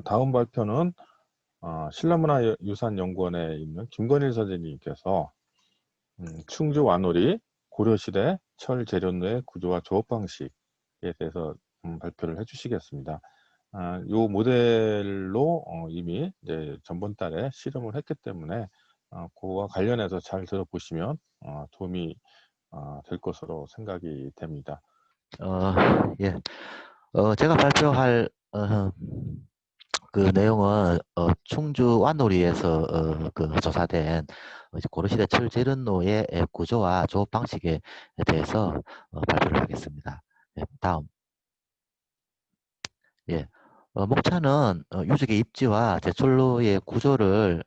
다음 발표는 신라문화유산연구원에 있는 김건일 선생님께서 충주 완오리 고려시대 철재련로의 구조와 조업 방식에 대해서 발표를 해주시겠습니다. 요 모델로 이미 이제 전번 달에 실험을 했기 때문에 그와 관련해서 잘 들어보시면 도움이 될 것으로 생각이 됩니다. 예. 제가 발표할 그 내용은 충주 완오리에서 그 조사된 이제 고려시대 철제련로의 구조와 조업 방식에 대해서 발표를 하겠습니다. 예, 다음. 예. 목차는 유적의 입지와 제철로의 구조를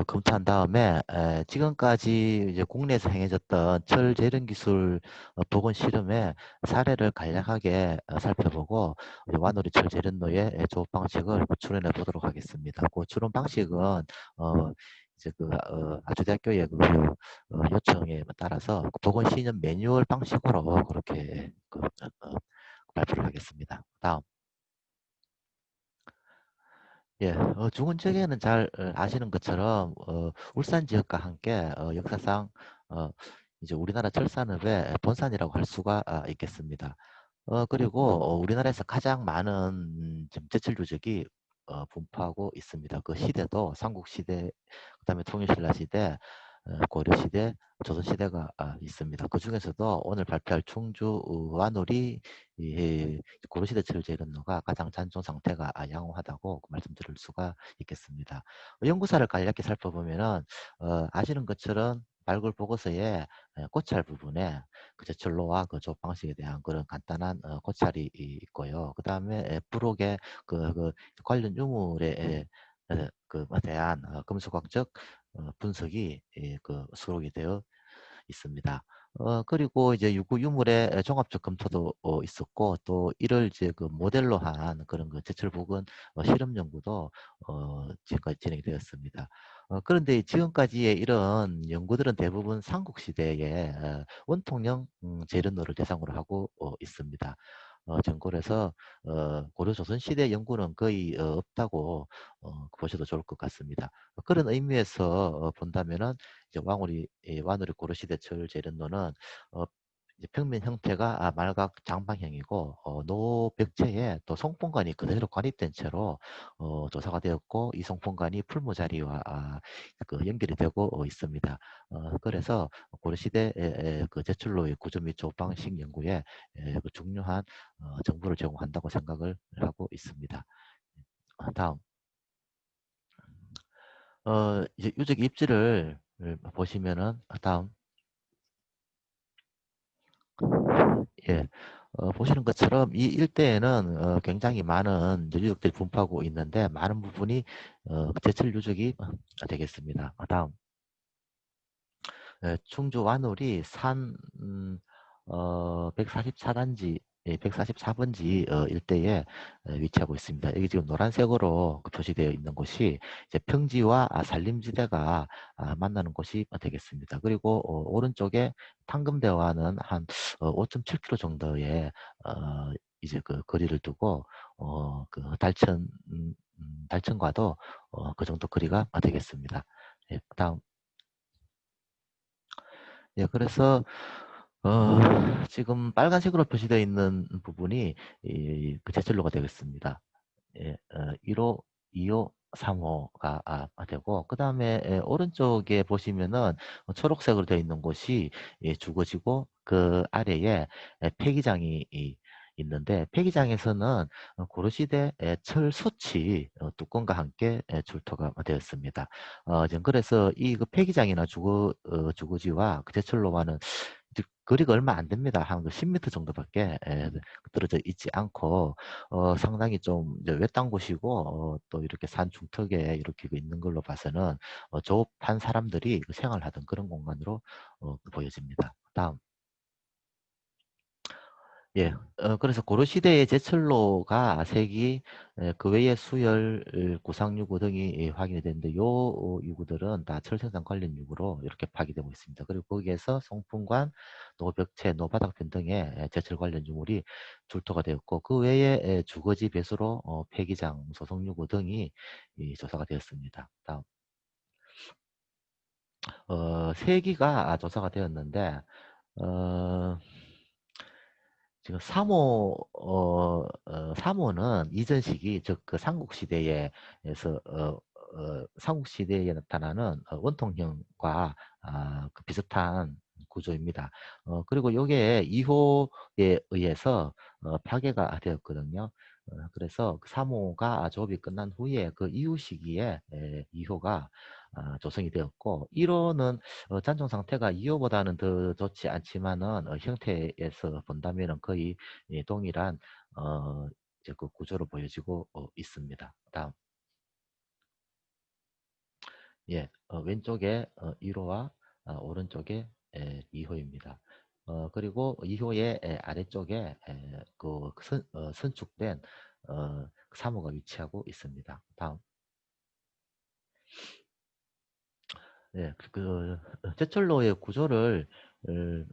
검토한 다음에 지금까지 이제 국내에서 행해졌던 철재련 기술 복원 실험의 사례를 간략하게 살펴보고 완오리 철재련로의 조업 방식을 추론해 보도록 하겠습니다. 그 추론 방식은 이제 그 아주대학교의 그 요청에 따라서 그 복원 시년 매뉴얼 방식으로 그렇게 발표를 하겠습니다. 다음. 예, 주근적에는 잘 아시는 것처럼 울산 지역과 함께 역사상 이제 우리나라 철산업의 본산이라고 할 수가 있겠습니다. 그리고 우리나라에서 가장 많은 좀 제철 유적이 분포하고 있습니다. 그 시대도 삼국시대, 그다음에 통일신라 시대, 고려시대, 조선시대가 있습니다. 그 중에서도 오늘 발표할 충주 완오리 고려시대 철제련로가 가장 잔존 상태가 양호하다고 말씀드릴 수가 있겠습니다. 연구사를 간략히 살펴보면은 아시는 것처럼 발굴 보고서에 고찰 부분에 그 제철로와 그 조업 방식에 대한 그런 간단한 고찰이 있고요. 그 다음에 부록의 그 관련 유물에 그 대한 금수학적 분석이 그 수록이 되어 있습니다. 그리고 이제 유물의 종합적 검토도 있었고, 또 이를 이제 그 모델로 한 그런 그 제철 복원 실험 연구도 지금까지 진행이 되었습니다. 그런데 지금까지의 이런 연구들은 대부분 삼국시대의 원통령 재련로를 대상으로 하고 있습니다. 전골에서 고려조선 시대 연구는 거의 없다고 보셔도 좋을 것 같습니다. 그런 의미에서 본다면은 이제 완오리 고려시대 철제련로는 이제 평면 형태가 말각 장방형이고 노벽체에 또 송pon관이 그대로 관입된 채로 조사가 되었고, 이 송pon관이 풀무 자리와 그 연결이 되고 있습니다. 그래서 고려시대 그 제철로의 구조 및 조업 방식 연구에 그 중요한 정보를 제공한다고 생각을 하고 있습니다. 다음. 이제 유적 입지를 보시면은 다음. 예. 보시는 것처럼 이 일대에는 굉장히 많은 유적들이 분포하고 있는데, 많은 부분이 제철 유적이 되겠습니다. 다음. 충주 완오리 산 144단지 144번지 일대에 위치하고 있습니다. 여기 지금 노란색으로 표시되어 있는 곳이 이제 평지와 산림지대가 만나는 곳이 되겠습니다. 그리고 오른쪽에 탕금대와는 한 5.7km 정도의 이제 그 거리를 두고 그 달천과도 그 정도 거리가 되겠습니다. 예, 다음. 예, 그래서 지금 빨간색으로 표시되어 있는 부분이 그 제철로가 되겠습니다. 예, 1호, 2호, 3호가 되고, 그 다음에 오른쪽에 보시면은 초록색으로 되어 있는 곳이 주거지고, 그 아래에 폐기장이 있는데, 폐기장에서는 고려시대 철소치 뚜껑과 함께 출토가 되었습니다. 지금 그래서 이 그 폐기장이나 주거지와 그 제철로와는 거리가 얼마 안 됩니다. 한 10m 정도밖에 떨어져 있지 않고, 상당히 좀 이제 외딴 곳이고, 또 이렇게 산 중턱에 이렇게 있는 걸로 봐서는 조업한 사람들이 생활하던 그런 공간으로 보여집니다. 다음. 예. 그래서 고려 시대의 제철로가 색이 그 외에 수열, 구상유구 등이 확인이 됐는데 요 유구들은 다 철생산 관련 유구로 이렇게 파기되고 있습니다. 그리고 거기에서 송풍관, 노벽체, 노바닥편 등의 제철 관련 유물이 출토가 되었고 그 외에 주거지 배수로, 폐기장, 소성유구 등이 조사가 되었습니다. 다음 세기가 조사가 되었는데 어, 지금 삼호는 이전 시기, 즉 그 삼국시대에서 삼국시대에 나타나는 원통형과 그 비슷한 구조입니다. 그리고 요게 2호에 의해서 파괴가 되었거든요. 그래서 그 3호가 조업이 끝난 후에 그 이후 시기에 2호가 조성이 되었고 1호는 잔존 상태가 2호보다는 더 좋지 않지만은 형태에서 본다면은 거의 동일한 어, 이제 그 구조로 보여지고 있습니다. 다음, 예, 왼쪽에 1호와 오른쪽에 2호입니다. 그리고 2호의 아래쪽에 선축된 3호가 위치하고 있습니다. 다음, 예, 제철로의 구조를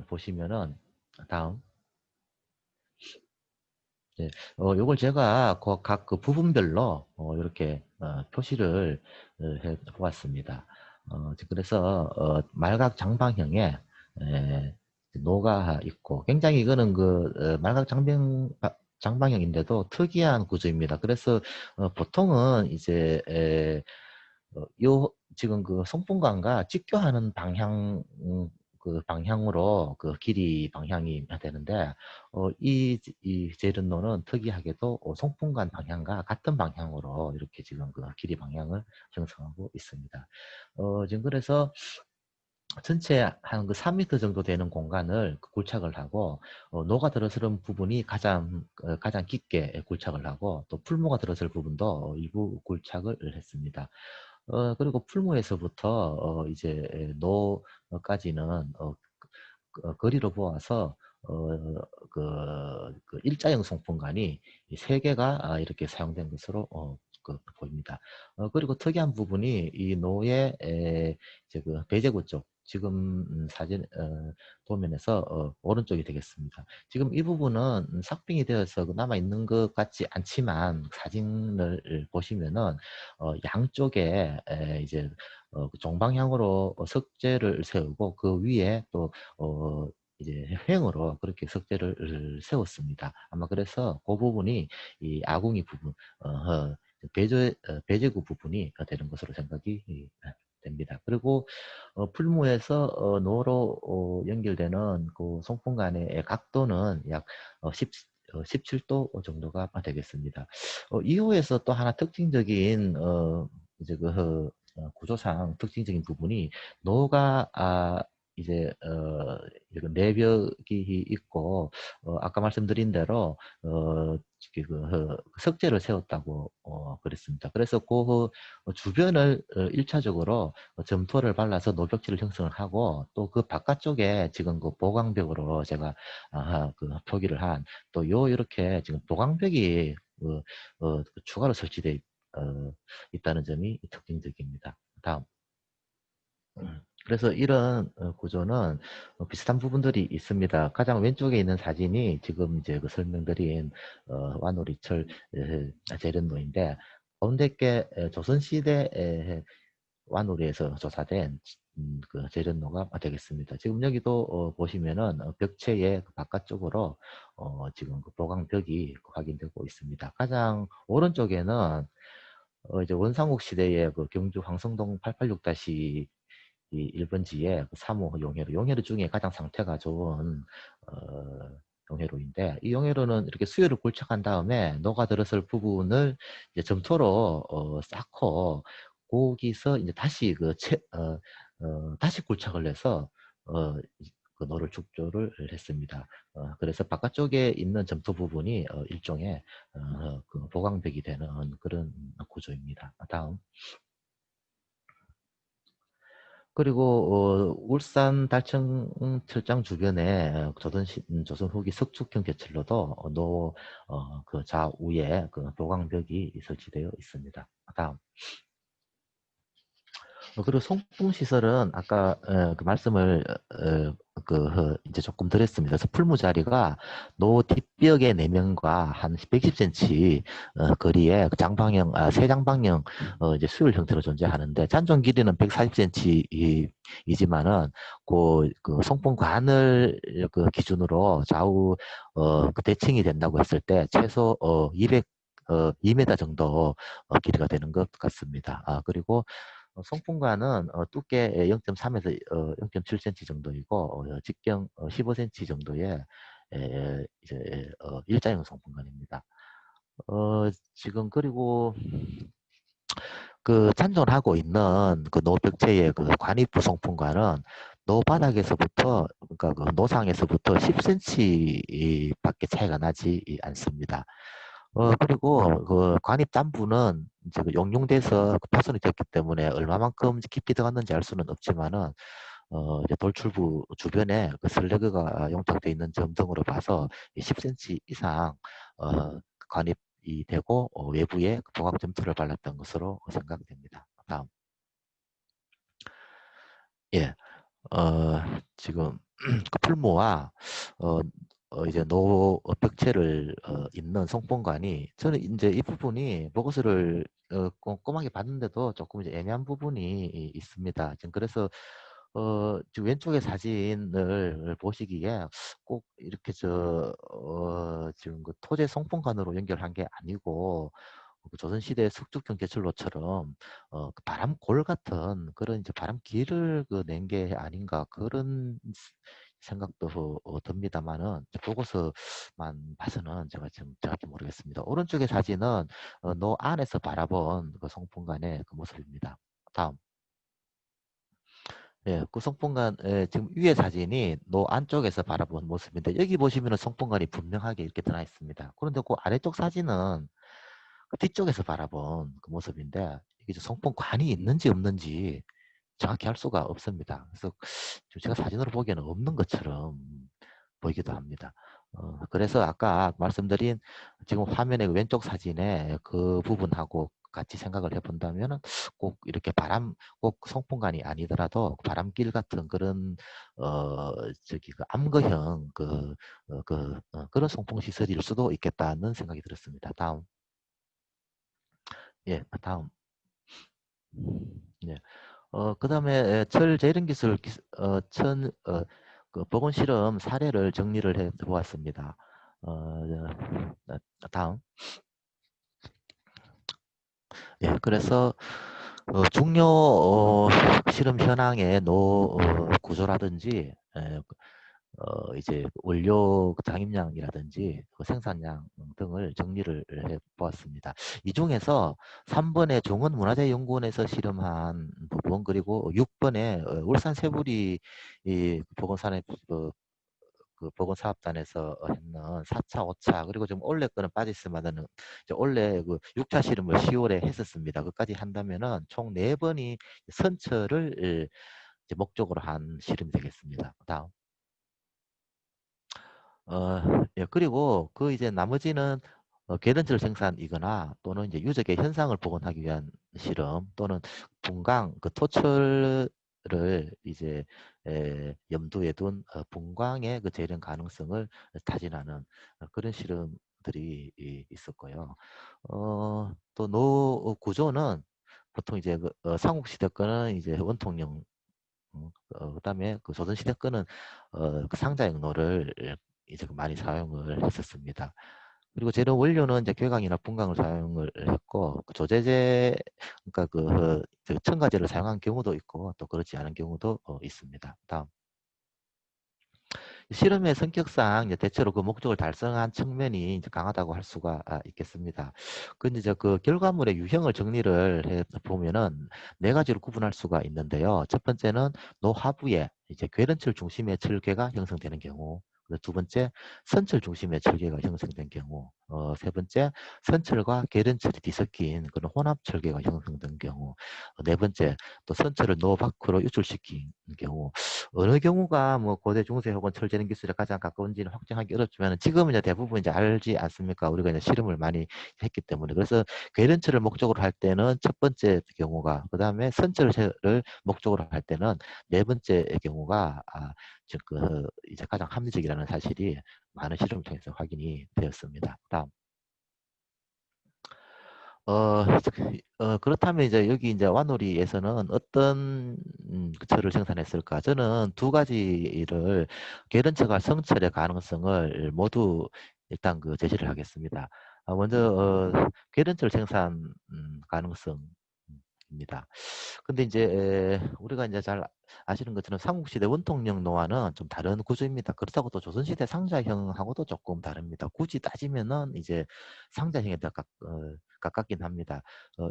보시면은 다음. 네. 요걸 제가 각 그 부분별로 이렇게 표시를 해 보았습니다. 그래서 말각 장방형에 노가 있고 굉장히 이거는 말각 장방형인데도 특이한 구조입니다. 그래서 보통은 이제 요 지금 그 송풍관과 직교하는 그 방향으로 그 길이 방향이 되는데 이 제른노는 특이하게도 송풍관 방향과 같은 방향으로 이렇게 지금 그 길이 방향을 형성하고 있습니다. 지금 그래서 전체 한 그 3m 정도 되는 공간을 굴착을 하고 노가 들어서는 부분이 가장 깊게 굴착을 하고 또 풀모가 들어설 부분도 일부 굴착을 했습니다. 그리고 풀모에서부터 이제 노까지는 거리로 보아서 그 일자형 송풍관이 세 개가 이렇게 사용된 것으로 보입니다. 그리고 특이한 부분이 이 노의 이제 그 배제구 쪽 지금 사진 도면에서 오른쪽이 되겠습니다. 지금 이 부분은 삭빙이 되어서 남아 있는 것 같지 않지만 사진을 보시면은 양쪽에 이제 그 정방향으로 석재를 세우고 그 위에 또 이제 횡으로 그렇게 석재를 세웠습니다. 아마 그래서 그 부분이 이 아궁이 부분, 배제구 부분이 되는 것으로 생각이 됩니다. 그리고 풀무에서 노로 연결되는 그 송풍 간의 각도는 약 17도 정도가 되겠습니다. 이후에서 또 하나 특징적인 이제 구조상 특징적인 부분이 노가 이제 이런 내벽이 있고 아까 말씀드린 대로 석재를 세웠다고 그랬습니다. 그래서 그 주변을 1차적으로 점토를 발라서 노벽지를 형성을 하고 또 그 바깥쪽에 지금 그 보강벽으로 제가 그 표기를 한 또 이렇게 지금 보강벽이 추가로 설치되어 있다는 점이 특징적입니다. 다음. 그래서 이런 구조는 비슷한 부분들이 있습니다. 가장 왼쪽에 있는 사진이 지금 이제 그 설명드린 완오리철 재련로인데 가운데 게 조선시대 완오리에서 조사된 그 재련로가 되겠습니다. 지금 여기도 보시면은 벽체의 그 바깥쪽으로 지금 그 보강벽이 확인되고 있습니다. 가장 오른쪽에는 이제 원상국 시대의 그 경주 황성동 886- 이 1번지에 3호 용해로, 용해로 중에 가장 상태가 좋은 용해로인데 이 용해로는 이렇게 수요를 굴착한 다음에 녹아 들었을 부분을 이제 점토로 쌓고 거기서 이제 다시 다시 굴착을 해서 그 노를 축조를 했습니다. 그래서 바깥쪽에 있는 점토 부분이 일종의 그 보강벽이 되는 그런 구조입니다. 다음. 그리고 울산 달청 철장 주변에 조선 후기 석축형 개출로도 그 좌우에 그 도강벽이 설치되어 있습니다. 다음. 그리고 송풍 시설은 아까 그 말씀을 이제 조금 드렸습니다. 그래서 풀무 자리가 노 뒷벽의 내면과 한 110cm 거리에 그 장방형, 세장방형 이제 수율 형태로 존재하는데 잔존 길이는 140cm이지만은 그 송풍관을 그 기준으로 좌우 그 대칭이 된다고 했을 때 최소 2m 정도 길이가 되는 것 같습니다. 그리고 송풍관은 두께 0.3에서 0.7cm 정도이고 직경 15cm 정도의 이제 일자형 송풍관입니다. 지금 그리고 그 찬존하고 있는 그 노벽체의 그 관입부 송풍관은 노바닥에서부터 그러니까 그 노상에서부터 10cm 밖에 차이가 나지 않습니다. 그리고 그 관입 단부는 이제 그 용융돼서 파손이 됐기 때문에 얼마만큼 깊이 들어갔는지 알 수는 없지만은 이제 돌출부 주변에 그 슬래그가 용착되어 있는 점 등으로 봐서 10cm 이상 관입이 되고 외부에 그 보강 점토를 발랐던 것으로 생각됩니다. 다음. 예. 지금 그 풀무와 이제 벽체를 잇는 송풍관이 저는 이제 이 부분이 보고서를 꼼꼼하게 봤는데도 조금 이제 애매한 부분이 있습니다. 지금 그래서 지금 왼쪽의 사진을 보시기에 꼭 이렇게 지금 그 토제 송풍관으로 연결한 게 아니고 그 조선시대 석축형 개출로처럼 그 바람골 같은 그런 이제 바람길을 그 낸 게 아닌가 그런 생각도 듭니다만은 보고서만 봐서는 제가 지금 정확히 모르겠습니다. 오른쪽의 사진은 노 안에서 바라본 그 송풍관의 그 모습입니다. 다음. 예, 그 송풍관 지금 위에 사진이 노 안쪽에서 바라본 모습인데 여기 보시면은 송풍관이 분명하게 이렇게 드러나 있습니다. 그런데 그 아래쪽 사진은 그 뒤쪽에서 바라본 그 모습인데 이게 송풍관이 있는지 없는지 정확히 할 수가 없습니다. 그래서 지금 제가 사진으로 보기에는 없는 것처럼 보이기도 합니다. 그래서 아까 말씀드린 지금 화면의 왼쪽 사진에 그 부분하고 같이 생각을 해본다면 꼭 이렇게 꼭 송풍관이 아니더라도 바람길 같은 그런 그 암거형 그런 송풍 시설일 수도 있겠다는 생각이 들었습니다. 다음. 예, 다음. 예. 그다음에 철 재련 기술 그 보건 실험 사례를 정리를 해 보았습니다. 다음. 예, 그래서 중요 실험 현황의 구조라든지 이제 원료 장입량이라든지 그 생산량 등을 정리를 해 보았습니다. 이 중에서 3번의 종원문화재연구원에서 실험한 부분 그리고 6번의 울산 새부리 보건산업 그 보건사업단에서 했는 4차, 5차 그리고 좀 올해 거는 빠졌으면은 이제 올해 그 6차 실험을 10월에 했었습니다. 그까지 한다면은 총 4번이 선처를 이제 목적으로 한 실험이 되겠습니다. 다음. 예, 그리고 그 이제 나머지는 계란철 생산이거나 또는 이제 유적의 현상을 복원하기 위한 실험 또는 분광 그 토철을 이제 염두에 둔 분광의 그 재련 가능성을 타진하는 그런 실험들이 있었고요. 또 노 구조는 보통 이제 삼국시대 거는 이제 원통형 그다음에 그 조선시대 거는 그 상자형 노를 이제 많이 사용을 했었습니다. 그리고 재료 원료는 이제 괴강이나 분강을 사용을 했고 그 조제제 그러니까 첨가제를 사용한 경우도 있고 또 그렇지 않은 경우도 있습니다. 다음. 실험의 성격상 이제 대체로 그 목적을 달성한 측면이 이제 강하다고 할 수가 있겠습니다. 근데 이제 그 결과물의 유형을 정리를 해 보면은 4가지로 구분할 수가 있는데요. 첫 번째는 노하부에 이제 괴런철 중심의 철괴가 형성되는 경우, 두 번째, 선철 중심의 철계가 형성된 경우, 세 번째, 선철과 계련철이 뒤섞인 그런 혼합 철계가 형성된 경우, 네 번째, 또 선철을 노 밖으로 유출시킨 경우. 어느 경우가 뭐 고대 중세 혹은 철제는 기술에 가장 가까운지는 확정하기 어렵지만 지금은 이제 대부분 이제 알지 않습니까? 우리가 이제 실험을 많이 했기 때문에. 그래서 계련철을 목적으로 할 때는 첫 번째 경우가, 그 다음에 선철을 목적으로 할 때는 네 번째 경우가 이제 가장 합리적이라는 사실이 많은 실험을 통해서 확인이 되었습니다. 다음. 그렇다면 이제 여기 이제 와놀이에서는 어떤 철을 생산했을까? 저는 두 가지를 계련철과 성철의 가능성을 모두 일단 제시를 하겠습니다. 먼저 계련철 생산 가능성입니다. 근데 이제 우리가 이제 잘 아시는 것처럼 삼국시대 원통령 노화는 좀 다른 구조입니다. 그렇다고 또 조선시대 상자형하고도 조금 다릅니다. 굳이 따지면은 이제 상자형에 더 가깝긴 합니다.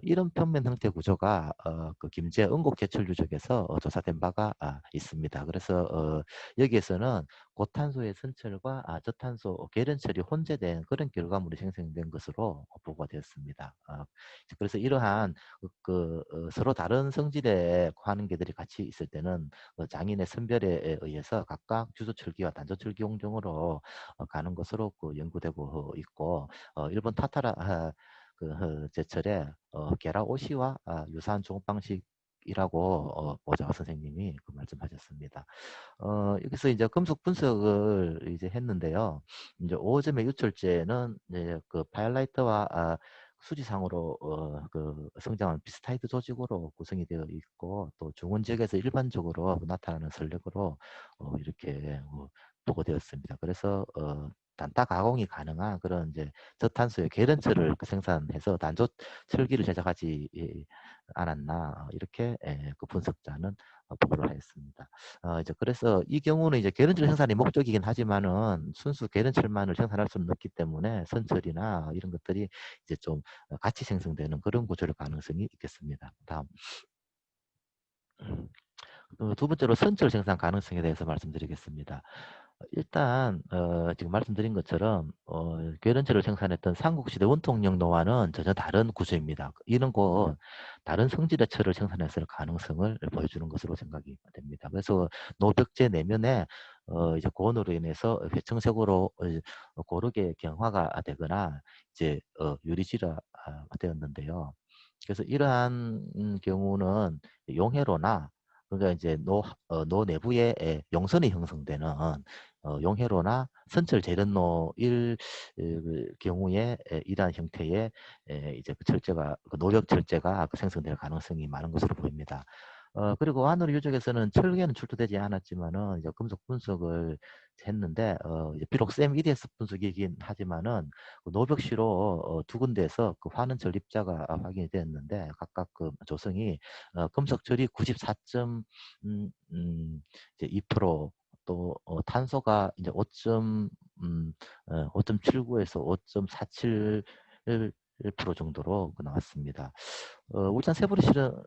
이런 평면 형태 구조가 그 김제 은곡 제철 유적에서 조사된 바가 있습니다. 그래서 여기에서는 고탄소의 선철과 저탄소 계련철이 혼재된 그런 결과물이 생성된 것으로 보고가 되었습니다. 그래서 이러한 서로 다른 성질의 화학계들이 같이 있을 때는 장인의 선별에 의해서 각각 주소철기와 단조철기 공정으로 가는 것으로 연구되고 있고, 일본 타타라 제철에 게라오시와 유사한 조업 방식이라고 오자와 선생님이 말씀하셨습니다. 여기서 이제 금속 분석을 이제 했는데요. 이제 5점의 유철제는 이제 파일라이트와 수지상으로 성장한 비스타이드 조직으로 구성이 되어 있고, 또 중원 지역에서 일반적으로 나타나는 설력으로 이렇게 보고되었습니다. 그래서 단타 가공이 가능한 그런 이제 저탄소의 계련철을 생산해서 단조 철기를 제작하지 않았나, 이렇게 그 분석자는 보고를 하였습니다. 이제 그래서 이 경우는 이제 계련철 생산이 목적이긴 하지만은 순수 계련철만을 생산할 수는 없기 때문에 선철이나 이런 것들이 이제 좀 같이 생성되는 그런 구조의 가능성이 있겠습니다. 다음. 두 번째로 선철 생산 가능성에 대해서 말씀드리겠습니다. 일단 지금 말씀드린 것처럼 계련철을 생산했던 삼국시대 원통령 노화는 전혀 다른 구조입니다. 이런 곧 다른 성질의 철을 생산했을 가능성을 보여주는 것으로 생각이 됩니다. 그래서 노벽제 내면에 이제 고온으로 인해서 회청색으로 고르게 경화가 되거나 이제 유리질화 되었는데요. 그래서 이러한 경우는 용해로나, 그러니까 이제 노 내부에 용선이 형성되는 용해로나 선철 재련로일 경우에 이러한 형태의 이제 그 철제가, 노력 철제가 생성될 가능성이 많은 것으로 보입니다. 그리고 하늘 유적에서는 철계는 출토되지 않았지만은 이제 금속 분석을 했는데 이제 비록 샘 EDS 분석이긴 하지만은 노벽시로 두 군데에서 환원 전립자가 확인이 되었는데 각각 조성이 금속철이 94.2%, 또 탄소가 이제 5.79에서 5.47% 정도로 나왔습니다. 울산 세부리 실험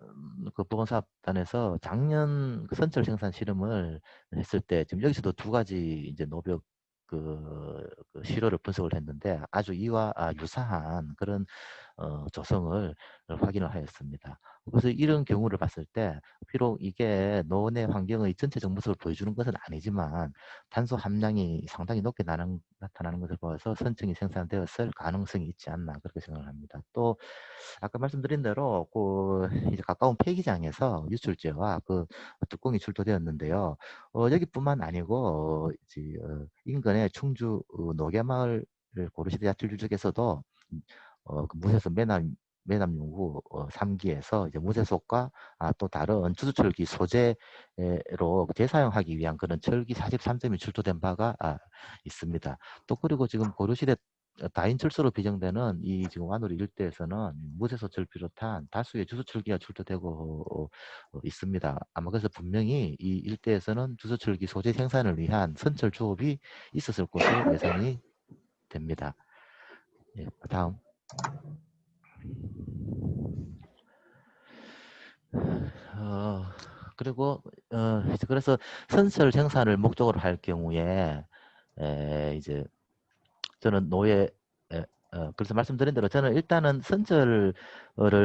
보건사업단에서 작년 선철 생산 실험을 했을 때 지금 여기서도 두 가지 이제 노벽 시료를 분석을 했는데 아주 이와 유사한 그런 조성을 확인을 하였습니다. 그래서 이런 경우를 봤을 때 비록 이게 노내 환경의 전체적 모습을 보여주는 것은 아니지만 탄소 함량이 상당히 높게 나타나는 것을 보아서 선층이 생산되었을 가능성이 있지 않나, 그렇게 생각을 합니다. 또 아까 말씀드린 대로 이제 가까운 폐기장에서 유출제와 뚜껑이 출토되었는데요. 여기뿐만 아니고 이제 인근의 충주 노계마을 고르시대 야출유적에서도 무쇠소 매납용구 3기에서 이제 무쇠속과 또 다른 주수철기 소재로 재사용하기 위한 그런 철기 43점이 출토된 바가 있습니다. 또 그리고 지금 고려시대 다인철소로 비정되는 이 지금 와누리 일대에서는 무쇠소철 비롯한 다수의 주소철기가 출토되고 있습니다. 아마 그래서 분명히 이 일대에서는 주소철기 소재 생산을 위한 선철 조업이 있었을 것으로 예상이 됩니다. 예, 다음. 그리고 그래서 선철 생산을 목적으로 할 경우에 이제 저는 노예 그래서 말씀드린 대로 저는 일단은 선철을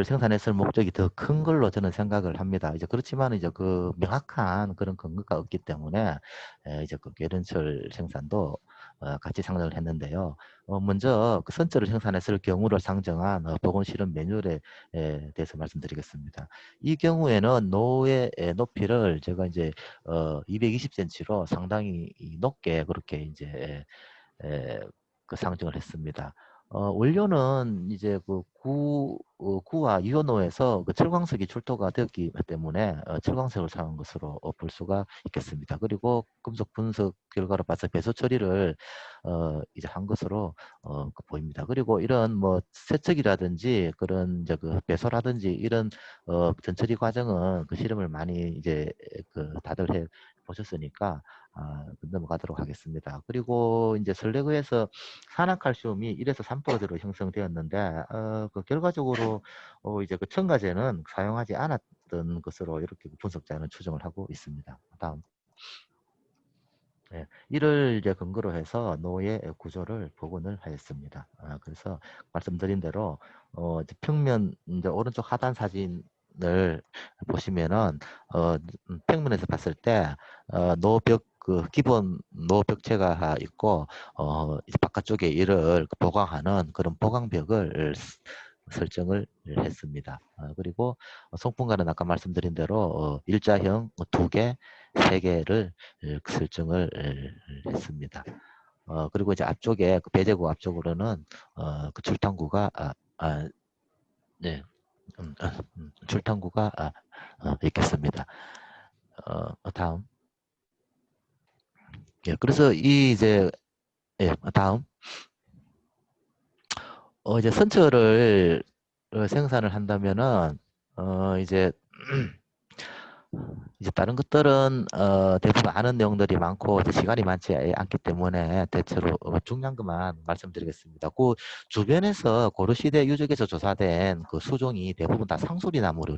생산했을 목적이 더 큰 걸로 저는 생각을 합니다. 이제 그렇지만 이제 그 명확한 그런 근거가 없기 때문에 이제 그 계련철 생산도 같이 상정을 했는데요. 먼저 그 선철을 생산했을 경우를 상정한 보건 실험 매뉴얼에 대해서 말씀드리겠습니다. 이 경우에는 노의 높이를 제가 이제 220cm로 상당히 높게 그렇게 이제 에, 그 상정을 했습니다. 원료는 이제 그 구와 유효노에서 그 철광석이 출토가 되었기 때문에 철광석을 사용한 것으로 볼 수가 있겠습니다. 그리고 금속 분석 결과로 봐서 배수 처리를 이제 한 것으로 그 보입니다. 그리고 이런 뭐 세척이라든지 그런 이제 그 배수라든지 이런 전처리 과정은 그 실험을 많이 이제 그 다들 해 보셨으니까 넘어가도록 하겠습니다. 그리고 이제 설레그에서 산화칼슘이 1에서 3%대로 형성되었는데 그 결과적으로 이제 그 첨가제는 사용하지 않았던 것으로 이렇게 분석자는 추정을 하고 있습니다. 다음. 이를 이제 근거로 해서 노예 구조를 복원을 하였습니다. 그래서 말씀드린 대로 이제 평면 이제 오른쪽 하단 사진을 보시면은 평면에서 봤을 때 노벽 그 기본 노벽체가 있고 이제 바깥쪽에 이를 보강하는 그런 보강벽을 설정을 했습니다. 그리고 송풍관은 아까 말씀드린 대로 일자형 2개, 3개를 설정을 했습니다. 그리고 이제 앞쪽에 그 배제구 앞쪽으로는 그 출탕구가 네, 출탕구가 있겠습니다. 다음. 예, 그래서 이 이제 다음. 이제 선처를 생산을 한다면은 이제 이제 다른 것들은 대부분 아는 내용들이 많고 이제 시간이 많지 않기 때문에 대체로 중요한 것만 말씀드리겠습니다. 그 주변에서 고려시대 유적에서 조사된 그 수종이 대부분 다 상수리 나무로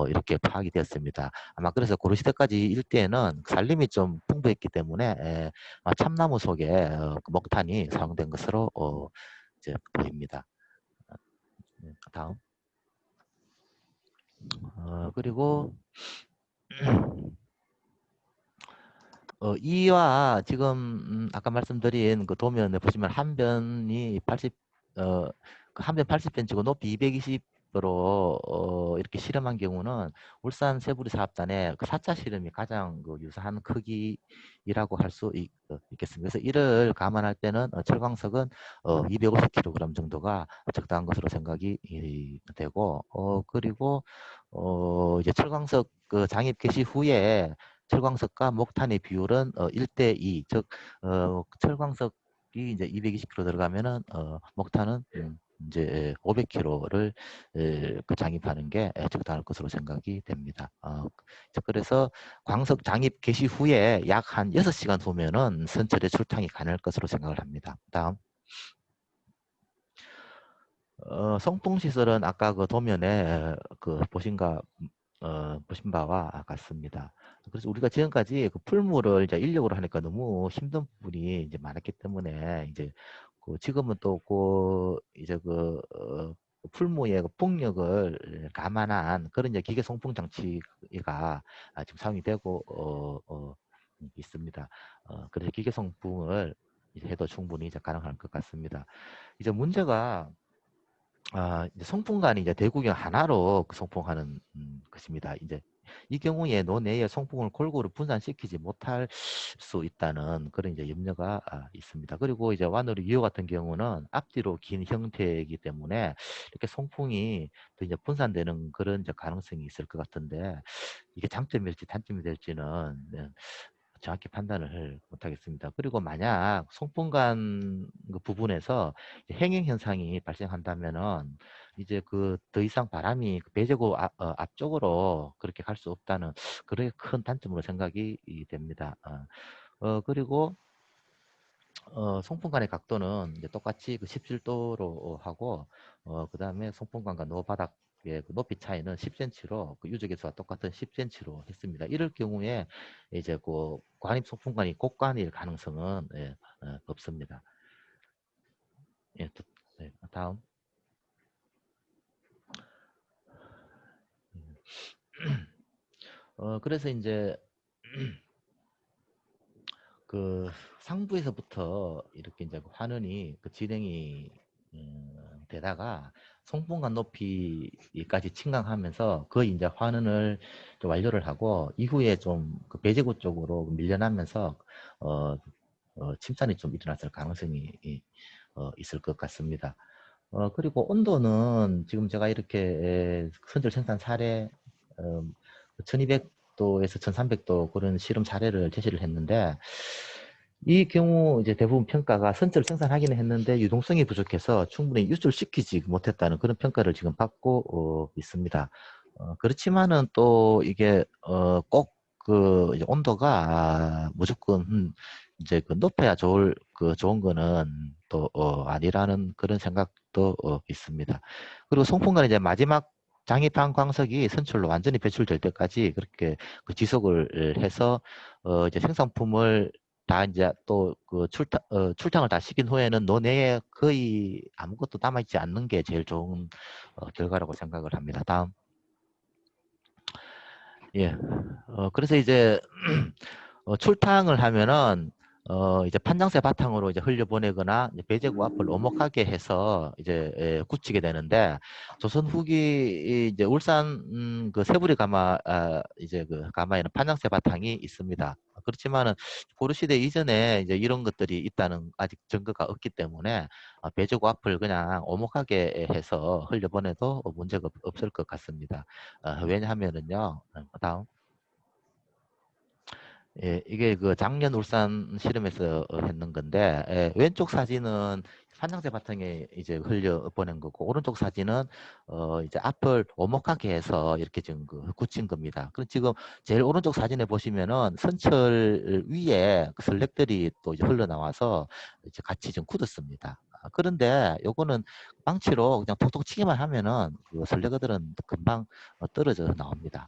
이렇게 파악이 되었습니다. 아마 그래서 고려시대까지 일대에는 산림이 좀 풍부했기 때문에 참나무 속에 그 목탄이 사용된 것으로 이제 보입니다. 다음. 그리고 이와 지금 아까 말씀드린 그 도면에 보시면 한 변이 80, 그 한 변 80cm고 높이 220으로 이렇게 실험한 경우는 울산 세부리 사업단의 그 4차 실험이 가장 그 유사한 크기라고 할 수 있겠습니다. 그래서 이를 감안할 때는 철광석은 250kg 정도가 적당한 것으로 생각이 되고 그리고 이제 철광석 그 장입 개시 후에 철광석과 목탄의 비율은 1대2, 즉 철광석이 이제 220kg 들어가면은 목탄은 이제 500kg를 그 장입하는 게 적당할 것으로 생각이 됩니다. 그래서 광석 장입 개시 후에 약 한 6시간 후면은 선철의 출탕이 가능할 것으로 생각을 합니다. 다음. 송풍 시설은 아까 그 도면에 그 보신 바와 같습니다. 그래서 우리가 지금까지 그 풀물을 이제 인력으로 하니까 너무 힘든 부분이 이제 많았기 때문에 이제 그 지금은 또 그 이제 풀무의 그 풍력을 감안한 그런 이제 기계 송풍 장치가 지금 사용이 되고 있습니다. 그래서 기계 송풍을 이제 해도 충분히 이제 가능할 것 같습니다. 이제 문제가 이제 송풍관이 이제 대구경 하나로 그 송풍하는 것입니다. 이제 이 경우에 노내의 송풍을 골고루 분산시키지 못할 수 있다는 그런 이제 염려가 있습니다. 그리고 이제 와누리 2호 같은 경우는 앞뒤로 긴 형태이기 때문에 이렇게 송풍이 또 이제 분산되는 그런 이제 가능성이 있을 것 같은데 이게 장점일지 단점이 될지는 정확히 판단을 못하겠습니다. 그리고 만약 송풍관 그 부분에서 행행 현상이 발생한다면은 이제 그 더 이상 바람이 그 배제구 앞쪽으로 그렇게 갈 수 없다는 그런 큰 단점으로 생각이 됩니다. 그리고 송풍관의 각도는 이제 똑같이 그 17도로 하고 그 다음에 송풍관과 노바닥 그 높이 차이는 10cm로 그 유적에서와 똑같은 10cm로 했습니다. 이럴 경우에 이제 그 관입 송풍관이 곡관일 가능성은 없습니다. 예, 네, 다음. 그래서 이제 그 상부에서부터 이렇게 이제 환원이 그 진행이 되다가 송풍관 높이까지 침강하면서 그 이제 환원을 좀 완료를 하고 이후에 좀 그 배제구 쪽으로 밀려나면서 침산이 좀 일어났을 가능성이 있을 것 같습니다. 그리고 온도는 지금 제가 이렇게 선질 생산 사례 1200도에서 1300도 그런 실험 사례를 제시를 했는데 이 경우 이제 대부분 평가가 선체를 생산하기는 했는데 유동성이 부족해서 충분히 유출시키지 못했다는 그런 평가를 지금 받고 있습니다. 그렇지만은 또 이게 꼭 그 온도가 무조건 이제 그 높여야 좋은 거는 또 아니라는 그런 생각도 있습니다. 그리고 송풍관은 이제 마지막 장입한 광석이 선출로 완전히 배출될 때까지 그렇게 그 지속을 해서 이제 생산품을 다 이제 또 그 출탕을 다 시킨 후에는 논내에 거의 아무것도 남아있지 않는 게 제일 좋은 결과라고 생각을 합니다. 다음. 예. 그래서 이제 출탕을 하면은 이제 판장새 바탕으로 이제 흘려보내거나 이제 배제구 앞을 오목하게 해서 이제 굳히게 되는데 조선 후기 이제 울산 그 세부리 가마 이제 그 가마에는 판장새 바탕이 있습니다. 그렇지만은 고려시대 이전에 이제 이런 것들이 있다는 아직 증거가 없기 때문에 배제구 앞을 그냥 오목하게 해서 흘려보내도 문제가 없을 것 같습니다. 왜냐하면은요. 다음. 예, 이게 그 작년 울산 실험에서 했는 건데 왼쪽 사진은 판장새 바탕에 이제 흘려 보낸 거고 오른쪽 사진은 이제 앞을 오목하게 해서 이렇게 지금 그 굳힌 겁니다. 그럼 지금 제일 오른쪽 사진에 보시면은 선철 위에 그 슬랙들이 또 이제 흘러나와서 이제 같이 좀 굳었습니다. 그런데 요거는 망치로 그냥 톡톡 치기만 하면은 그 슬래그들은 금방 떨어져 나옵니다.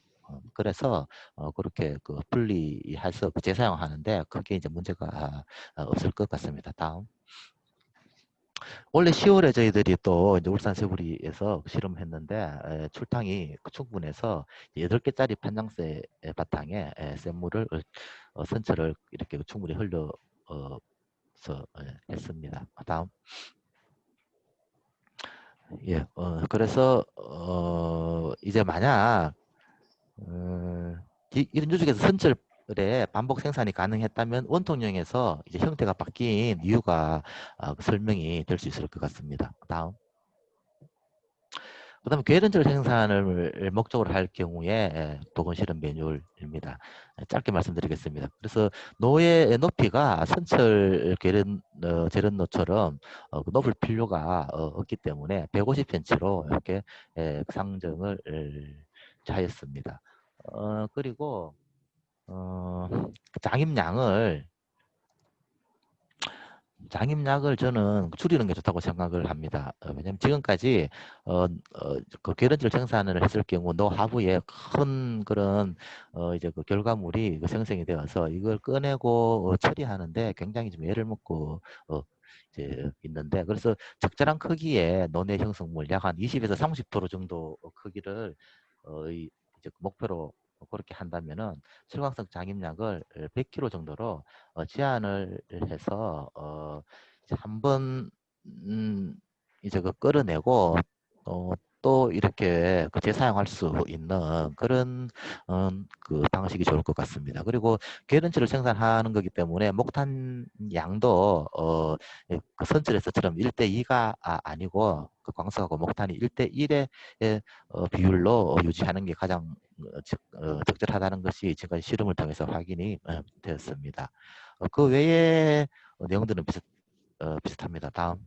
그래서 그렇게 그 분리해서 재사용하는데 그게 이제 문제가 없을 것 같습니다. 다음. 올해 10월에 저희들이 또 이제 울산 세부리에서 실험했는데 출탕이 충분해서 8개짜리 판장새 바탕에 샘물을 선처를 이렇게 충분히 흘려서 했습니다. 다음. 예, 그래서 이제 만약 이런 조직에서 선철에 반복 생산이 가능했다면 원통형에서 이제 형태가 바뀐 이유가 설명이 될 수 있을 것 같습니다. 다음. 그다음에 괴련절 생산을 목적으로 할 경우에 도건 실험 매뉴얼입니다. 짧게 말씀드리겠습니다. 그래서 노의 높이가 선철 재련노처럼 높을 필요가 없기 때문에 150cm로 이렇게 상정을 하였습니다. 그리고 장입량을 저는 줄이는 게 좋다고 생각을 합니다. 왜냐하면 지금까지 그 계란질 생산을 했을 경우 노하부에 큰 그런 이제 그 결과물이 그 생성이 되어서 이걸 꺼내고 처리하는데 굉장히 좀 애를 먹고 이제 있는데 그래서 적절한 크기의 논의 형성물 약 한 20에서 30% 정도 크기를 이제 목표로 그렇게 한다면은 철광석 장입량을 100kg 정도로 제한을 해서 이제 한번 이제 그 끌어내고 또 이렇게 그 재사용할 수 있는 그런 그 방식이 좋을 것 같습니다. 그리고 계란치를 생산하는 거기 때문에 목탄 양도 그 선철에서처럼 1대2가 아니고 그 광석하고 목탄이 1대1의 비율로 유지하는 게 가장 적절하다는 것이 지금까지 실험을 통해서 확인이 되었습니다. 그 외에 내용들은 비슷합니다. 다음.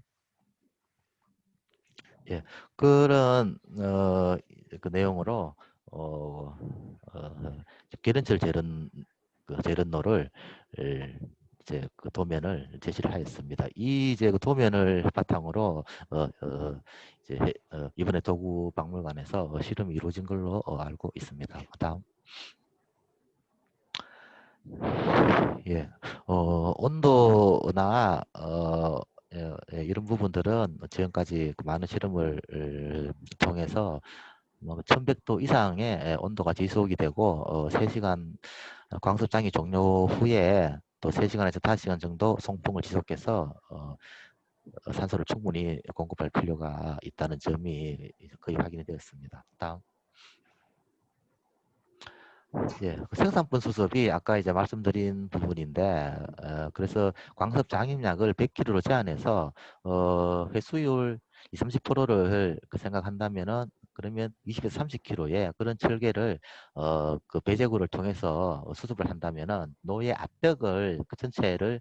예, 그런 그 내용으로 계란철 재련노를 이제 그 도면을 제시를 하였습니다. 이 이제 그 도면을 바탕으로 이제 이번에 도구박물관에서 실험이 이루어진 걸로 알고 있습니다. 다음. 예, 온도나 이런 부분들은 지금까지 그 많은 실험을 통해서 뭐 1100도 이상의 온도가 지속이 되고 3시간 광습장이 종료 후에 또 3시간에서 5시간 정도 송풍을 지속해서 산소를 충분히 공급할 필요가 있다는 점이 거의 확인이 되었습니다. 다음. 예, 그 생산분 수습이 아까 이제 말씀드린 부분인데, 그래서 광섭 장입량을 100kg로 제한해서 회수율 20, 30%를 그 생각한다면은 그러면 20에서 30kg의 그런 철계를 그 배제구를 통해서 수습을 한다면은 노예 압력을 그 전체를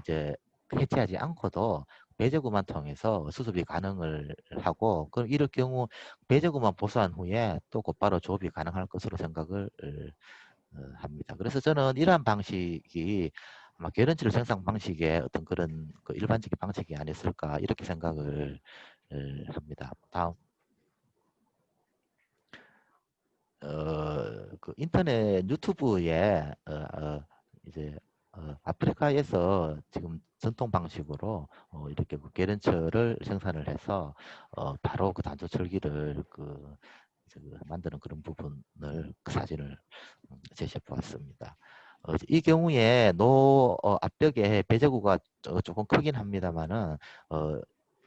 이제 해체하지 않고도 배제구만 통해서 수습이 가능을 하고, 그럼 이럴 경우 배제구만 보수한 후에 또 곧바로 조업이 가능할 것으로 생각을 합니다. 그래서 저는 이러한 방식이 아마 계란치료 생산 방식의 어떤 그런 그 일반적인 방식이 아니었을까 이렇게 생각을 합니다. 다음. 그 인터넷 유튜브에 이제 아프리카에서 지금 전통 방식으로 이렇게 그 계란철을 생산을 해서 바로 그 단조 철기를 만드는 그런 부분을 그 사진을 제시해 보았습니다. 이 경우에 앞벽에 배제구가 조금 크긴 합니다만은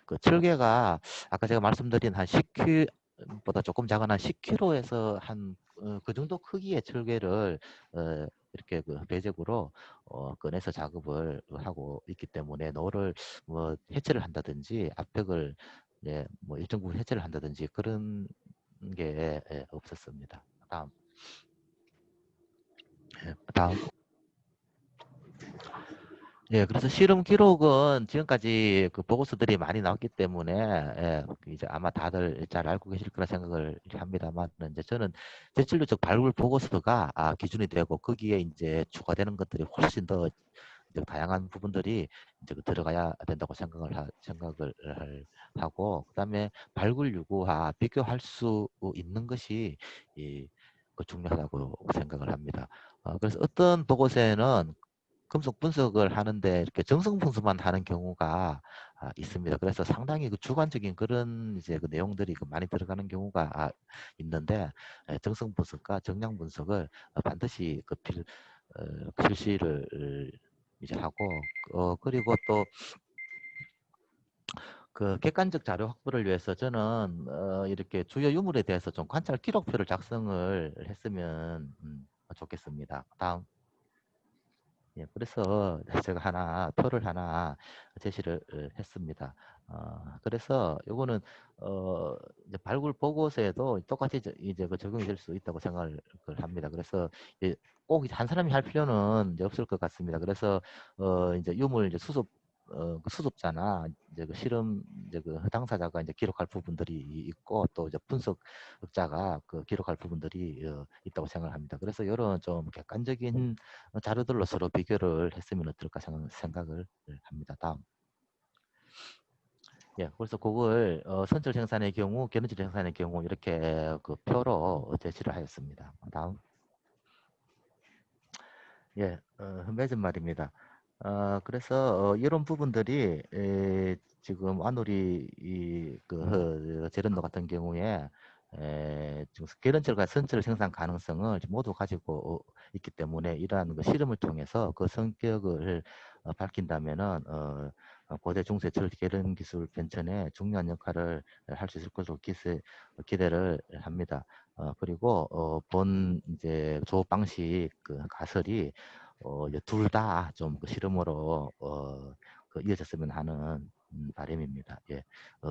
그 철계가 아까 제가 말씀드린 한 10kg 보다 조금 작은 한 10kg에서 한 그 정도 크기의 철계를 이렇게 그 배제구로 꺼내서 작업을 하고 있기 때문에 노를 뭐 해체를 한다든지 압벽을 뭐 일정 부분 해체를 한다든지 그런 게 없었습니다. 다음. 다음. 예, 그래서 실험 기록은 지금까지 그 보고서들이 많이 나왔기 때문에 그 이제 아마 다들 잘 알고 계실 거라 생각을 합니다만, 이제 저는 제출류적 발굴 보고서가 기준이 되고 거기에 이제 추가되는 것들이 훨씬 더 이제 다양한 부분들이 이제 들어가야 된다고 하고, 그다음에 발굴 요구와 비교할 수 있는 것이 그 중요하다고 생각을 합니다. 그래서 어떤 보고서에는 금속 분석을 하는데 이렇게 정성 분석만 하는 경우가 있습니다. 그래서 상당히 그 주관적인 그런 이제 그 내용들이 많이 들어가는 경우가 있는데, 정성 분석과 정량 분석을 반드시 실시를 이제 하고, 그리고 또 그 객관적 자료 확보를 위해서 저는 이렇게 주요 유물에 대해서 좀 관찰 기록표를 작성을 했으면 좋겠습니다. 다음. 예, 그래서 제가 표를 하나 제시를 했습니다. 그래서 요거는 이제 발굴 보고서에도 똑같이 이제 그 적용이 될 수 있다고 생각을 합니다. 그래서 꼭 한 사람이 할 필요는 이제 없을 것 같습니다. 그래서 이제 유물 이제 그 수습자나 이제 그 실험 이제 그 당사자가 이제 기록할 부분들이 있고, 또 이제 분석자가 그 기록할 부분들이 있다고 생각합니다. 그래서 이런 좀 객관적인 자료들로 서로 비교를 했으면 어떨까 생각을 합니다. 다음. 예, 그래서 그걸 선철 생산의 경우, 계란질 생산의 경우 이렇게 그 표로 제시를 하였습니다. 다음. 예, 맺은 말입니다. 그래서 이런 부분들이 지금 와누리 제련도 같은 경우에 지금 계란철과 선철 생산 가능성을 모두 가지고 있기 때문에 이러한 그 실험을 통해서 그 성격을 밝힌다면은 고대 중세철 계련 기술 변천에 중요한 역할을 할 수 있을 것으로 기대를 합니다. 그리고 본 이제 조업 방식 그 가설이 둘 다 좀 그 실험으로 그 이어졌으면 하는 바람입니다. 예,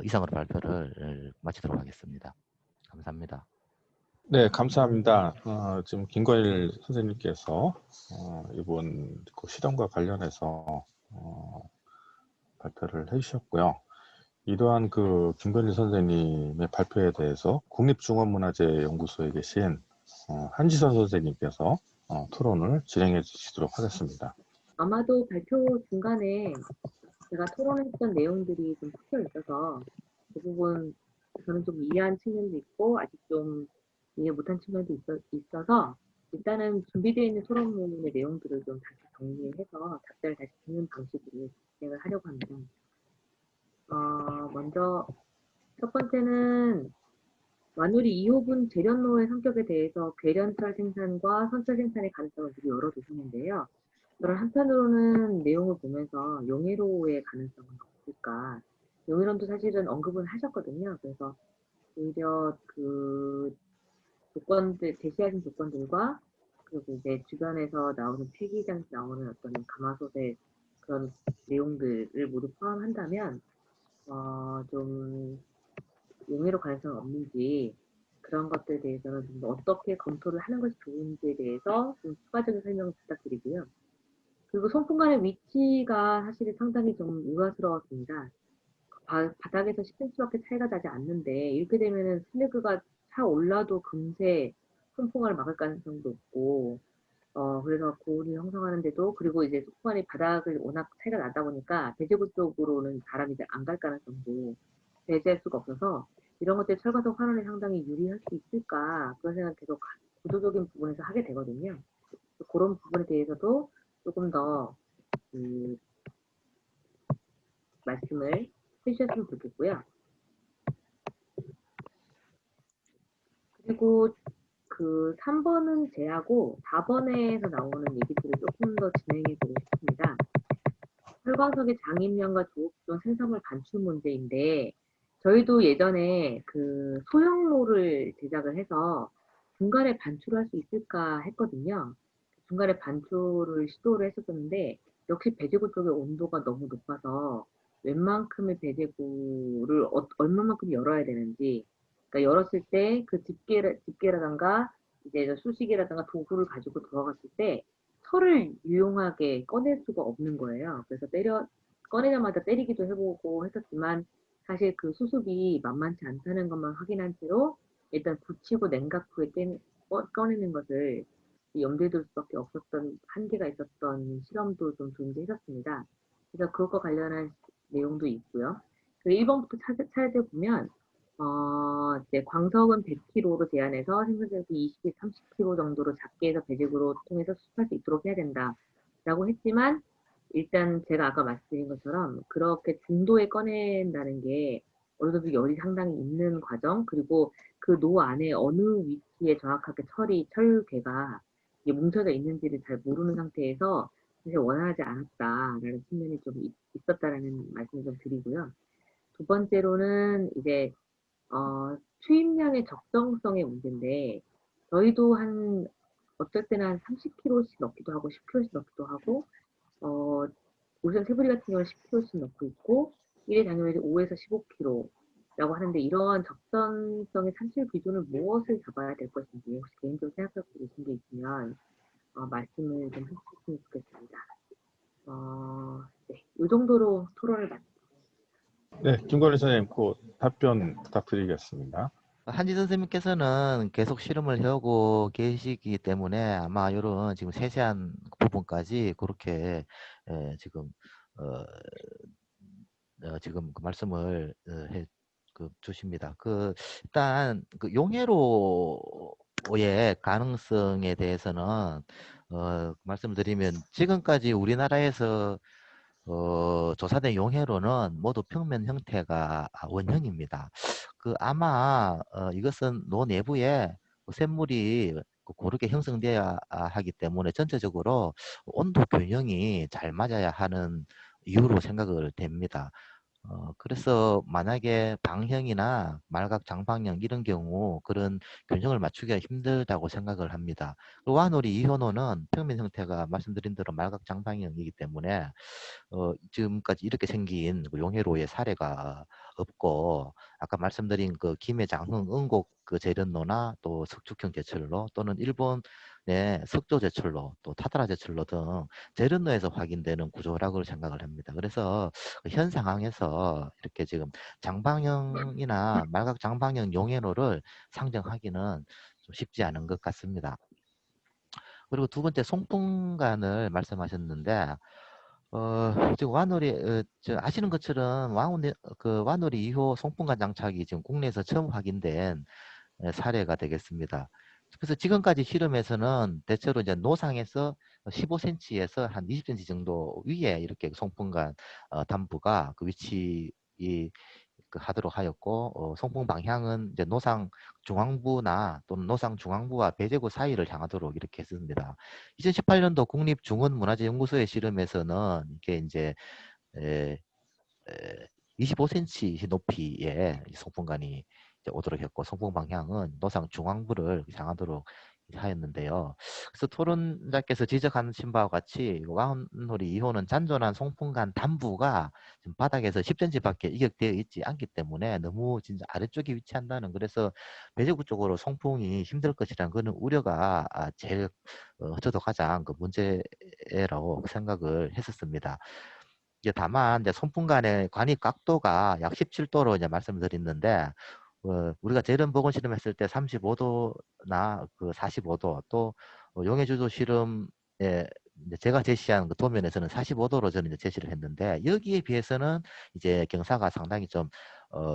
이상으로 발표를 마치도록 하겠습니다. 감사합니다. 네, 감사합니다. 지금 김관일 선생님께서 이번 그 실험과 관련해서 발표를 해주셨고요. 이러한 그 김건일 선생님의 발표에 대해서 국립중원문화재연구소에 계신 한지선 선생님께서 토론을 진행해 주시도록 하겠습니다. 아마도 발표 중간에 제가 토론했던 내용들이 좀 섞여 있어서 그 부분 저는 좀 이해한 측면도 있고 아직 좀 이해 못한 측면도 있어서 일단은 준비되어 있는 토론문의 내용들을 좀 다시 정리해서 답변을 다시 듣는 방식으로 진행을 하려고 합니다. 먼저 첫 번째는 완우리 2호분 재련로의 성격에 대해서 괴련철 생산과 선철 생산의 가능성을 미리 열어두셨는데요. 그런 한편으로는 내용을 보면서 용해로의 가능성은 없을까. 용해론도 사실은 언급은 하셨거든요. 그래서 오히려 그 조건들, 제시하신 조건들과 그리고 이제 주변에서 나오는 필기장에서 나오는 어떤 가마솥의 그런 내용들을 모두 포함한다면, 좀 용해로 가능성이 없는지 그런 것들에 대해서는 좀 어떻게 검토를 하는 것이 좋은지에 대해서 좀 추가적인 설명을 부탁드리고요. 그리고 송풍관의 위치가 사실 상당히 좀 우려스러웠습니다. 바닥에서 10cm밖에 차이가 나지 않는데 이렇게 되면은 슬래그가 차 올라도 금세 송풍관을 막을 가능성도 없고 그래서 고온이 형성하는데도 그리고 이제 송풍관이 바닥을 워낙 차이가 나다 보니까 배제구 쪽으로는 바람이 안 갈 가능성도 배제할 수가 없어서 이런 것들 철가속 환원에 상당히 유리할 수 있을까 그런 생각 계속 구조적인 부분에서 하게 되거든요. 그런 부분에 대해서도 조금 더 말씀을 해주셨으면 좋겠고요. 그리고 그 3번은 제하고 4번에서 나오는 얘기들을 조금 더 진행해 보고 싶습니다. 혈광석의 장입량과 조업종 생산물 반출 문제인데 저희도 예전에 그 소형로를 제작을 해서 중간에 반출을 할 수 있을까 했거든요. 중간에 반출을 시도를 했었는데 역시 배제구 쪽의 온도가 너무 높아서 웬만큼의 배제구를 얼마만큼 열어야 되는지 그러니까 열었을 때 그 집게라든가 이제 수식이라든가 도구를 가지고 들어갔을 때 철을 유용하게 꺼낼 수가 없는 거예요. 그래서 꺼내자마자 때리기도 해보고 했었지만 사실 그 수습이 만만치 않다는 것만 확인한 채로 일단 붙이고 냉각 후에 꺼내는 것을 염두에 둘 수밖에 없었던 한계가 있었던 실험도 좀 존재했었습니다. 그래서 그것과 관련한 내용도 있고요. 그리고 1번부터 찾아보면 이제 광석은 100kg로 제한해서 생산자에서 20에서 30kg 정도로 작게 해서 배직으로 통해서 수습할 수 있도록 해야 된다라고 했지만 일단 제가 아까 말씀드린 것처럼 그렇게 중도에 꺼낸다는 게 어느 정도 열이 상당히 있는 과정 그리고 그 노 안에 어느 위치에 정확하게 철괴가 뭉쳐져 있는지를 잘 모르는 상태에서 사실 원하지 않았다라는 측면이 좀 있었다라는 말씀을 좀 드리고요. 두 번째로는 이제 투입량의 적정성의 문제인데 저희도 어쩔 때는 한 30kg씩 넣기도 하고 10kg씩 넣기도 하고 울산 세부리 같은 경우는 10kg씩 넣고 있고 1회 당뇨에서 5에서 15kg라고 하는데 이러한 적정성의 산출 기준을 무엇을 잡아야 될 것인지 혹시 개인적으로 생각하고 계신 게 있으면 말씀을 좀 해주셨으면 좋겠습니다. 네, 이 정도로 토론을 마칩니다. 네, 김건희 선생님, 그 답변 부탁드리겠습니다. 한지 선생님께서는 계속 실험을 해오고 계시기 때문에 아마 이런 지금 세세한 부분까지 그렇게 지금 지금 그 말씀을 해 주십니다. 일단 그 용해로의 가능성에 대해서는 말씀을 드리면 지금까지 우리나라에서 조사된 용해로는 모두 평면 형태가 원형입니다. 아마 이것은 노 내부에 샘물이 고르게 형성돼야 하기 때문에 전체적으로 온도 균형이 잘 맞아야 하는 이유로 생각을 됩니다. 그래서 만약에 방형이나 말각 장방형 이런 경우 그런 균형을 맞추기가 힘들다고 생각을 합니다. 와놀이 이효노는 평면 형태가 말씀드린 대로 말각 장방형이기 때문에 지금까지 이렇게 생긴 용해로의 사례가 없고 아까 말씀드린 그 김해장흥 응곡 그 재련로나 또 석축형 제철로 또는 일본의 석조 제철로 또 타타라 제철로 등 재련로에서 확인되는 구조라고 생각을 합니다. 그래서 현 상황에서 이렇게 지금 장방형이나 말각 장방형 용해로를 상정하기는 좀 쉽지 않은 것 같습니다. 그리고 두 번째 송풍간을 말씀하셨는데 지금 와놀이 아시는 것처럼 와놀이 2호 송풍간 장착이 지금 국내에서 처음 확인된 사례가 되겠습니다. 그래서 지금까지 실험에서는 대체로 이제 노상에서 15cm에서 한 20cm 정도 위에 이렇게 송풍간 담부가 그 위치 하도록 하였고 송풍 방향은 이제 노상 중앙부나 또는 노상 중앙부와 배제구 사이를 향하도록 이렇게 했습니다. 2018년도 국립중원문화재연구소의 실험에서는 이게 이제 에, 25cm 높이의 송풍관이 이제 오도록 했고 송풍 방향은 노상 중앙부를 향하도록 하였는데요. 그래서 토론자께서 지적하신 바와 같이 와놀이 2호는 잔존한 송풍관 담부가 지금 바닥에서 10cm밖에 이격되어 있지 않기 때문에 너무 진짜 아래쪽에 위치한다는, 그래서 배제구 쪽으로 송풍이 힘들 것이라는 그런 우려가 제일 저도 가장 그 문제라고 생각을 했었습니다. 이제 다만 이제 손풍간의 관이 각도가 약 17도로 이제 말씀드렸는데 우리가 제름 보건 실험했을 때 35도나 그 45도 또 용해주도 실험에 이제 제가 제시한 그 도면에서는 45도로 저는 이제 제시를 했는데 여기에 비해서는 이제 경사가 상당히 좀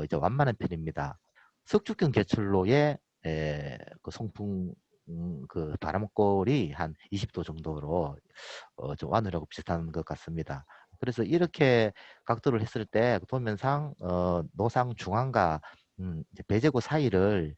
이제 완만한 편입니다. 석축경 개출로의 그 송풍 그 바람골이 한 20도 정도로 좀 와누라고 비슷한 것 같습니다. 그래서 이렇게 각도를 했을 때 도면상 노상 중앙과 이제 배제구 사이를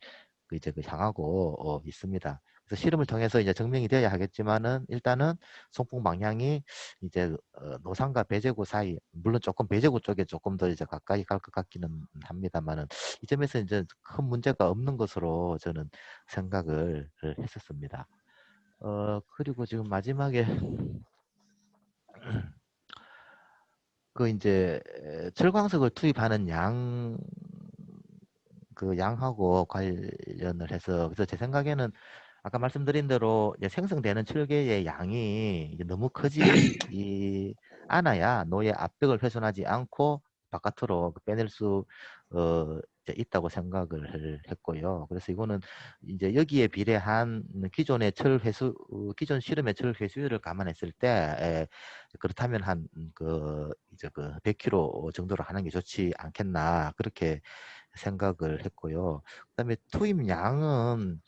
이제 향하고 있습니다. 그래서 실험을 통해서 이제 증명이 되어야 하겠지만은 일단은 송풍 방향이 이제 노상과 배제구 사이, 물론 조금 배제구 쪽에 조금 더 이제 가까이 갈 것 같기는 합니다만은 이 점에서 이제 큰 문제가 없는 것으로 저는 생각을 했었습니다. 그리고 지금 마지막에 그 이제 철광석을 투입하는 양하고 관련을 해서, 그래서 제 생각에는 아까 말씀드린 대로 이제 생성되는 철계의 양이 이제 너무 크지 않아야 노의 압력을 훼손하지 않고 바깥으로 빼낼 수 이제 있다고 생각을 했고요. 그래서 이거는 이제 여기에 비례한 기존의 기존 실험의 철 회수율을 감안했을 때 그렇다면 한 이제 100kg 정도로 하는 게 좋지 않겠나, 그렇게 생각을 했고요. 그다음에 투입 양은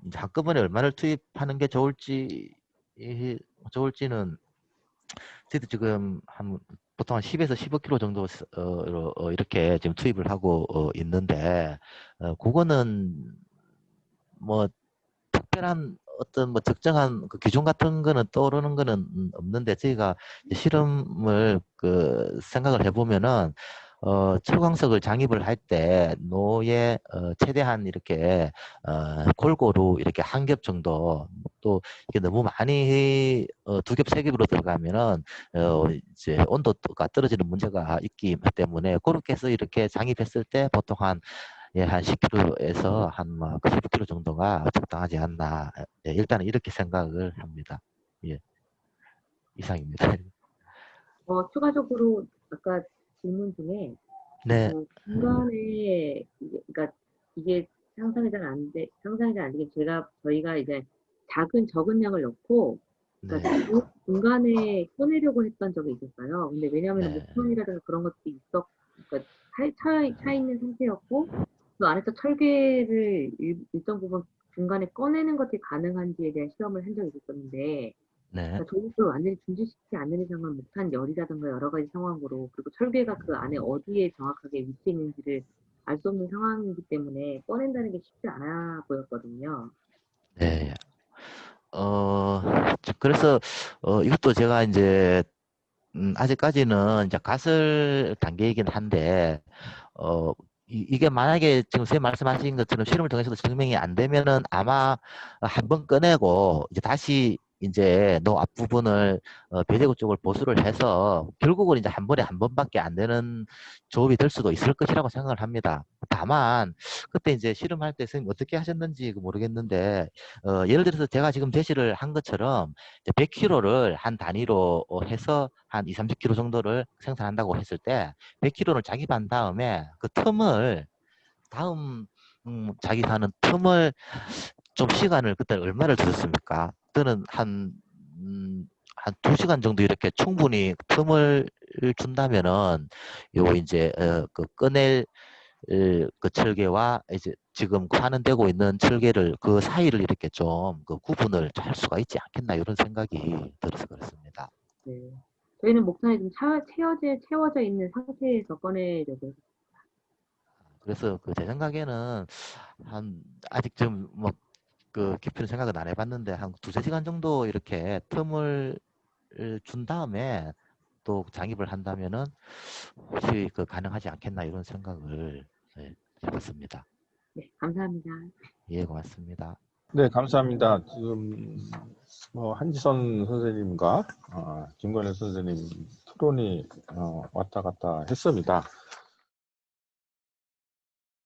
이제 한꺼번에 얼마를 투입하는 게 좋을지는 저희도 지금 보통 한 10에서 15kg 정도 이렇게 지금 투입을 하고 있는데 그거는 뭐 특별한 어떤 뭐 적정한 그 기준 같은 거는 떠오르는 거는 없는데, 저희가 실험을 생각을 해보면은 철광석을 장입을 할 때 노에 최대한 이렇게 골고루 이렇게 한 겹 정도, 또 이게 너무 많이 두 겹 세 겹으로 들어가면은 이제 온도가 떨어지는 문제가 있기 때문에 그렇게 해서 이렇게 장입했을 때 보통 한 10kg에서 한 15kg 정도가 적당하지 않나. 일단은 이렇게 생각을 합니다. 예, 이상입니다. 추가적으로 아까 질문 중에 네, 중간에 그러니까 이게 상상이 잘 안 되게 저희가 이제 적은 양을 넣고 그러니까 네, 중간에 꺼내려고 했던 적이 있었어요. 근데 왜냐하면 네, 목선이라든가 그런 것들이 그러니까 차 있는 상태였고 그 안에서 철괴를 일정 부분 중간에 꺼내는 것이 가능한지에 대한 실험을 한 적이 있었는데 네, 그러니까 조국을 완전히 중지시키지 않는 이상은 못한 열이라든가 여러 가지 상황으로, 그리고 철괴가 그 안에 어디에 정확하게 위치해 있는지를 알 수 없는 상황이기 때문에 꺼낸다는 게 쉽지 않아 보였거든요. 네. 그래서 이것도 제가 이제 아직까지는 이제 가설 단계이긴 한데 이게 만약에 지금 선생님 말씀하신 것처럼 실험을 통해서도 증명이 안 되면은 아마 한번 꺼내고 이제 다시 이제 노 앞부분을 배제구 쪽을 보수를 해서 결국은 이제 한 번밖에 안 되는 조업이 될 수도 있을 것이라고 생각을 합니다. 다만 그때 이제 실험할 때 선생님 어떻게 하셨는지 모르겠는데 예를 들어서 제가 지금 제시를 한 것처럼 100kg를 한 단위로 해서 한 30kg 정도를 생산한다고 했을 때 100kg를 작입한 다음에 그 틈을 다음 작입하는 틈을 좀 시간을 그때 얼마를 두셨습니까? 저는 한 2시간 정도 이렇게 충분히 틈을 준다면은 요 이제 그 꺼낼 그 철개와 이제 지금 환원되고 있는 철개를 그 사이를 이렇게 좀 그 구분을 할 수가 있지 않겠나 이런 생각이 들어서 그렇습니다. 네. 저희는 목탄이 좀 채워져 있는 상태에서 꺼내려고 해요. 그래서 그 제 생각에는 한 아직 좀 뭐 그 깊이는 생각은 안 해봤는데 한 2~3시간 정도 이렇게 틈을 준 다음에 또 장입을 한다면은 혹시 그 가능하지 않겠나 이런 생각을 해봤습니다. 네, 감사합니다. 예, 고맙습니다. 네, 감사합니다. 지금 한지선 선생님과 김건희 선생님 토론이 왔다 갔다 했습니다.